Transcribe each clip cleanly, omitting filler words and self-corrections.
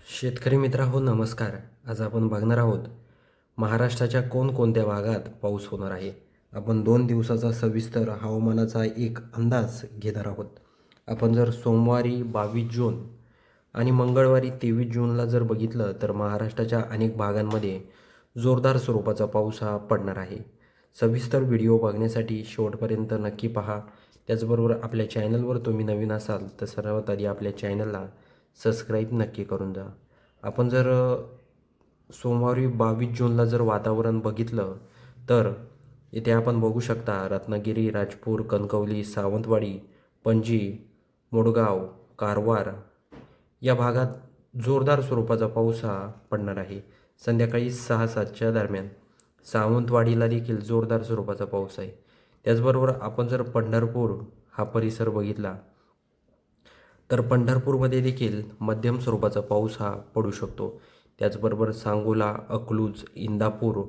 शेतकरी मित्रांनो नमस्कार. आज आपण बघणार आहोत महाराष्ट्राच्या कोणकोणत्या भागात पाऊस होणार आहे. आपण 2 दिवसाचा सविस्तर हवामानाचा एक अंदाज घेणार आहोत. आपण जर सोमवारी 22 जून आणि मंगळवारी 23 जूनला जर बघितलं तर महाराष्ट्राच्या अनेक भागांमध्ये जोरदार स्वरूपाचा पाऊस हा पडणार आहे. सविस्तर व्हिडिओ बघण्यासाठी शेवटपर्यंत नक्की पहा. त्याचबरोबर आपल्या चॅनलवर तुम्ही नवीन असाल तर सर्वात आधी आपल्या चॅनलला सबस्क्राईब नक्की करून जा. आपण जर सोमवारी 22 जूनला जर वातावरण बघितलं तर इथे आपण बघू शकता रत्नागिरी, राजपूर, कणकवली, सावंतवाडी, पणजी, मोडगाव, कारवार या भागात जोरदार स्वरूपाचा पाऊस हा पडणार आहे. संध्याकाळी 6-7च्या दरम्यान सावंतवाडीला देखील जोरदार स्वरूपाचा पाऊस आहे. त्याचबरोबर आपण जर पंढरपूर हा परिसर बघितला तर पंढरपूरमध्ये देखील मध्यम स्वरूपाचा पाऊस हा पडू शकतो. त्याचबरोबर सांगोला, अकलूज, इंदापूर,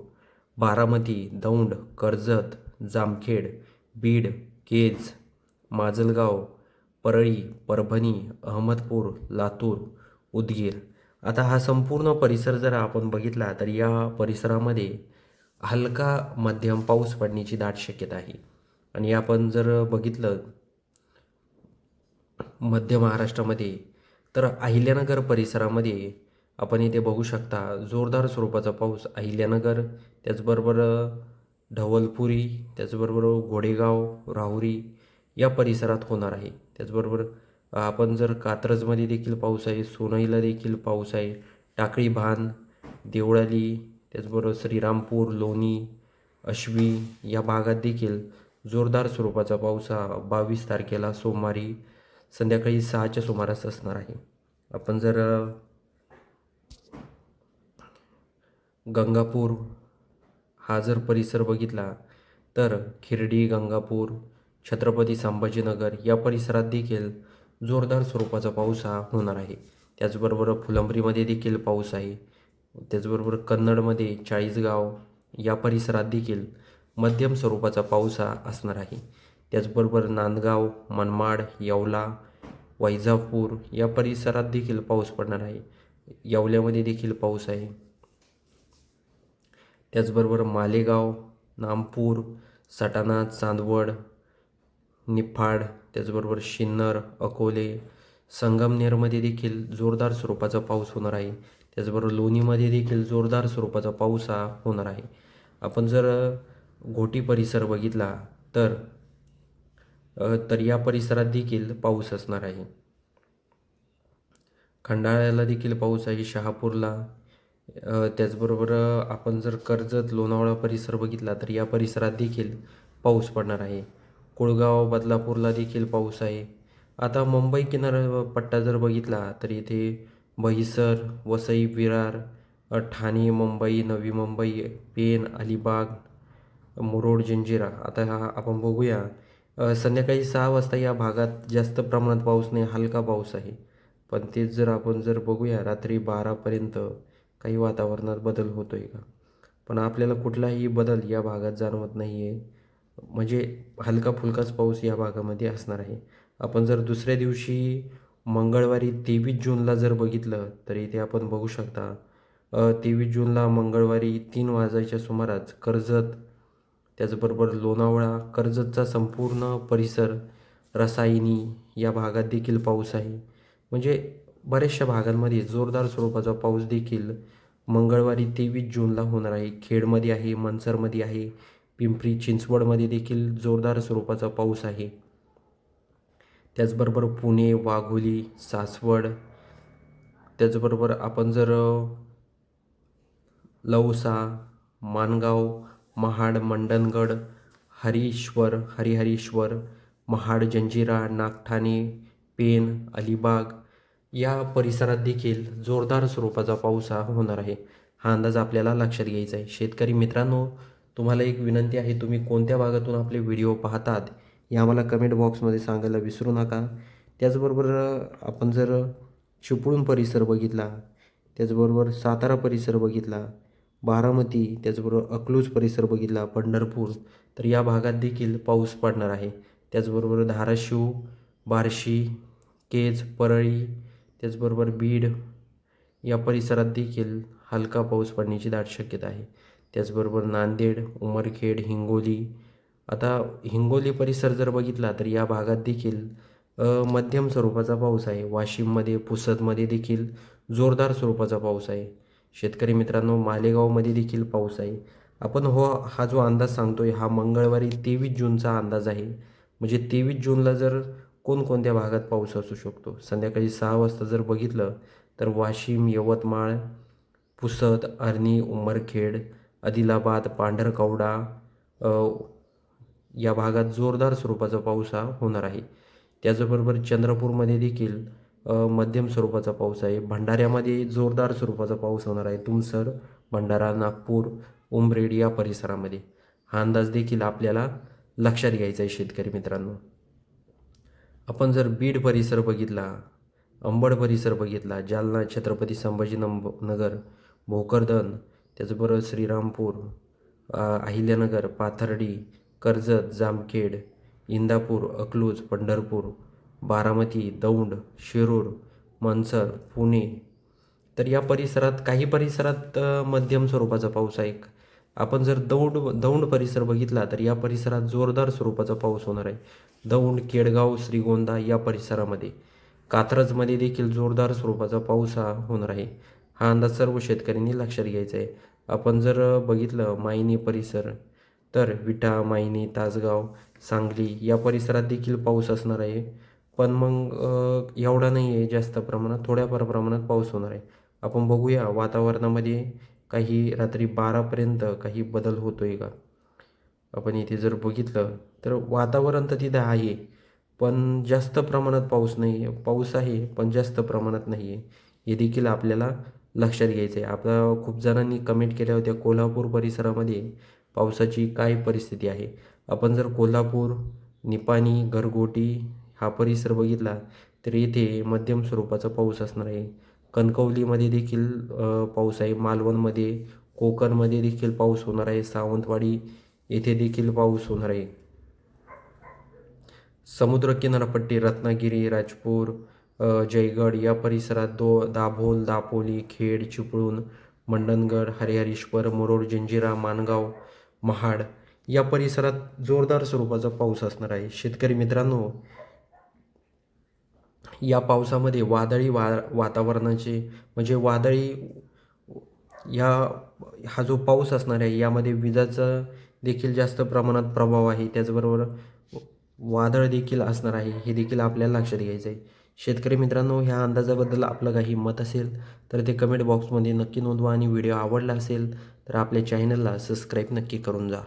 बारामती, दौंड, कर्जत, जामखेड, बीड, केज, माजलगाव, परळी, परभणी, अहमदपूर, लातूर, उदगीर. आता हा संपूर्ण परिसर जर आपण बघितला तर या परिसरामध्ये हलका मध्यम पाऊस पडण्याची दाट शक्यता आहे. आणि आपण जर बघितलं मध्य महाराष्ट्रामध्ये तर अहिल्यानगर परिसरामध्ये आपण इथे बघू शकता जोरदार स्वरूपाचा पाऊस अहिल्यानगर, त्याचबरोबर ढवळपुरी, त्याचबरोबर घोडेगाव, राहुरी या परिसरात होणार आहे. त्याचबरोबर आपण जर कात्रजमध्ये देखील पाऊस आहे, सोनईला देखील पाऊस आहे, टाकळी भान, देवळाली, त्याचबरोबर श्रीरामपूर, लोणी, आश्वी या भागात देखील जोरदार स्वरूपाचा पाऊस हा 22 तारखेला सोमवारी संध्याकाळी 6च्या सुमारास असणार आहे. आपण जर गंगापूर हा जर परिसर बघितला तर खिरडी, गंगापूर, छत्रपती संभाजीनगर या परिसरात देखील जोरदार स्वरूपाचा पाऊस हा होणार आहे. त्याचबरोबर फुलंब्रीमध्ये देखील पाऊस आहे. त्याचबरोबर कन्नडमध्ये चाळीसगाव या परिसरात देखील मध्यम स्वरूपाचा पाऊस हा असणार आहे. त्याचबरोबर नांदगाव, मनमाड, येवला, वैजापूर या परिसरात देखील पाऊस पडणार आहे. येवल्यामध्ये देखील पाऊस आहे. त्याचबरोबर मालेगाव, नामपूर, सटाणा, चांदवड, निफाड, त्याचबरोबर सिन्नर, अकोले, संगमनेरमध्ये देखील जोरदार स्वरूपाचा पाऊस होणार आहे. त्याचबरोबर लोणीमध्ये देखील जोरदार स्वरूपाचा पाऊस हा होणार आहे. आपण जर घोटी परिसर बघितला तर या परिसरात देखील पाऊस असणार आहे. खंडाळ्याला देखील पाऊस आहे, शहापूरला. त्याचबरोबर आपण जर कर्जत, लोणावळा परिसर बघितला तर या परिसरात देखील पाऊस पडणार आहे. कुळगाव, बदलापूरला देखील पाऊस आहे. आता मुंबई किनारपट्टा जर बघितला तर इथे बोईसर, वसई, विरार, ठाणे, मुंबई, नवी मुंबई, पेण, अलिबाग, मुरुड, जंजिरा. आता हा आपण बघूया संध्याकाळी 6 वाजता या भागात जास्त प्रमाणात पाऊस नाही, हलका पाऊस आहे. पण तेच जर आपण जर बघूया रात्री 12पर्यंत काही वातावरणात बदल होतो आहे का? पण आपल्याला कुठलाही बदल या भागात जाणवत नाही आहे. म्हणजे हलका फुलकाच पाऊस या भागामध्ये असणार आहे. आपण जर दुसऱ्या दिवशी मंगळवारी 23 जूनला जर बघितलं तर इथे आपण बघू शकता 23 जूनला मंगळवारी 3 वाजायच्या सुमारास कर्जत, त्याचबरोबर लोणावळा, कर्जतचा संपूर्ण परिसर, रसायनी या भागात देखील पाऊस आहे. म्हणजे बऱ्याचशा भागांमध्ये जोरदार स्वरूपाचा पाऊस देखील मंगळवारी 23 जूनला होणार आहे. खेडमध्ये आहे, मनसरमध्ये आहे, पिंपरी चिंचवडमध्ये देखील जोरदार स्वरूपाचा पाऊस आहे. त्याचबरोबर पुणे, वाघोली, सासवड, त्याचबरोबर आपण जर लौसा, माणगाव, महाड, मंडणगड, हरिहरेश्वर, महाड, जंजिरा, नागठाणे, पेण, अलिबाग या परिसरात देखील जोरदार स्वरूपाचा पाऊस हा होणार आहे. हा अंदाज आपल्याला लक्षात घ्यायचा आहे. शेतकरी मित्रांनो, तुम्हाला एक विनंती आहे, तुम्ही कोणत्या भागातून आपले व्हिडिओ पाहतात हे आम्हाला कमेंट बॉक्समध्ये सांगायला विसरू नका. त्याचबरोबर आपण जर चिपळूण परिसर बघितला, त्याचबरोबर सातारा परिसर बघितला, बारामती, त्याचबरोबर अकलूज परिसर बघितला, पंढरपूर, तर या भागात देखील पाऊस पडणार आहे. त्याचबरोबर धाराशिव, बार्शी, केज, परळी, त्याचबरोबर बीड, या परिसरात देखील हलका पाऊस पडण्याची दाट शक्यता आहे. त्याचबरोबर नांदेड, उमरखेड, हिंगोली. आता हिंगोली परिसर जर बघितला तर या भागात देखील मध्यम स्वरूपाचा पाऊस आहे. वाशिममध्ये, पुसदमध्ये देखील जोरदार स्वरूपाचा पाऊस आहे. शेतकरी मित्रांनो, मालेगावमध्ये देखील पाऊस आहे. आपण हा जो अंदाज सांगतोय हा मंगळवारी 23 जूनचा अंदाज आहे. म्हणजे 23 जूनला जर कोणकोणत्या भागात पाऊस असू शकतो. संध्याकाळी 6 वाजता जर बघितलं तर वाशिम, यवतमाळ, पुसद, आर्णी, उमरखेड, आदिलाबाद, पांढरकवडा अ, या भागात जोरदार स्वरूपाचा पाऊस हा होणार आहे. त्याचबरोबर चंद्रपूरमध्ये देखील मध्यम स्वरूपाचा पाऊस आहे. भंडाऱ्यामध्ये जोरदार स्वरूपाचा पाऊस होणार आहे. तुमसर, भंडारा, नागपूर, उमरेड या परिसरामध्ये. हा अंदाज देखील आपल्याला लक्षात घ्यायचा आहे शेतकरी मित्रांनो. आपण जर बीड परिसर बघितला, अंबड परिसर बघितला, जालना, छत्रपती नगर, भोकरदन, त्याचबरोबर श्रीरामपूर, अहिल्यानगर, पाथर्डी, कर्जत, जामखेड, इंदापूर, अकलूज, पंढरपूर, बारामती, दौंड, शिरूर, मनसर, पुणे. तर या परिसरात काही परिसरात मध्यम स्वरूपाचा पाऊस आहे. आपण जर दौंड परिसर बघितला तर या परिसरात जोरदार स्वरूपाचा पाऊस होणार आहे. दौंड, केडगाव, श्रीगोंदा या परिसरामध्ये. कात्रजमध्ये देखील जोरदार स्वरूपाचा पाऊस हा होणार आहे. हा अंदाज सर्व शेतकऱ्यांनी लक्षात घ्यायचा आहे. आपण जर बघितलं मायनी परिसर तर विटा, मायनी, तासगाव, सांगली या परिसरात देखील पाऊस असणार आहे. पण मग एवढा नाही आहे जास्त प्रमाणात, थोड्याफार प्रमाणात पाऊस होणार आहे. आपण बघूया वातावरणामध्ये काही रात्री 12पर्यंत काही बदल होतो आहे का? आपण इथे जर बघितलं तर वातावरण तर तिथं आहे, पण जास्त प्रमाणात पाऊस नाही आहे. पाऊस आहे, पण जास्त प्रमाणात नाही आहे. हे देखील आपल्याला लक्षात घ्यायचं आहे. आपल्या खूप जणांनी कमेंट केल्या होत्या कोल्हापूर परिसरामध्ये पावसाची काय परिस्थिती आहे. आपण जर कोल्हापूर, निपाणी, गरगोटी हा परिसर बघितला तर येथे मध्यम स्वरूपाचा पाऊस असणार आहे. कणकवलीमध्ये देखील पाऊस आहे. मालवणमध्ये, कोकणमध्ये देखील पाऊस होणार आहे. सावंतवाडी येथे देखील पाऊस होणार आहे. समुद्र किनारपट्टी रत्नागिरी, राजपूर, जयगड या परिसरात दाभोल, दापोली, खेड, चिपळूण, मंडणगड, हरिहरेश्वर, मुरुड, जंजिरा, माणगाव, महाड या परिसरात जोरदार स्वरूपाचा पाऊस असणार आहे. शेतकरी मित्रांनो, या पावसामध्ये वादळी वातावरणाचे म्हणजे या हा जो पाऊस असणार आहे यामध्ये विजाचा देखील जास्त प्रमाणात प्रभाव आहे. त्याचबरोबर वादळ देखील असणार आहे. हे देखील आपल्याला लक्षात घ्यायचं आहे. शेतकरी मित्रांनो, ह्या अंदाजाबद्दल आपलं काही मत असेल तर ते कमेंट बॉक्समध्ये नक्की नोंदवा आणि व्हिडिओ आवडला असेल तर आपल्या चॅनलला सबस्क्राईब नक्की करून जा.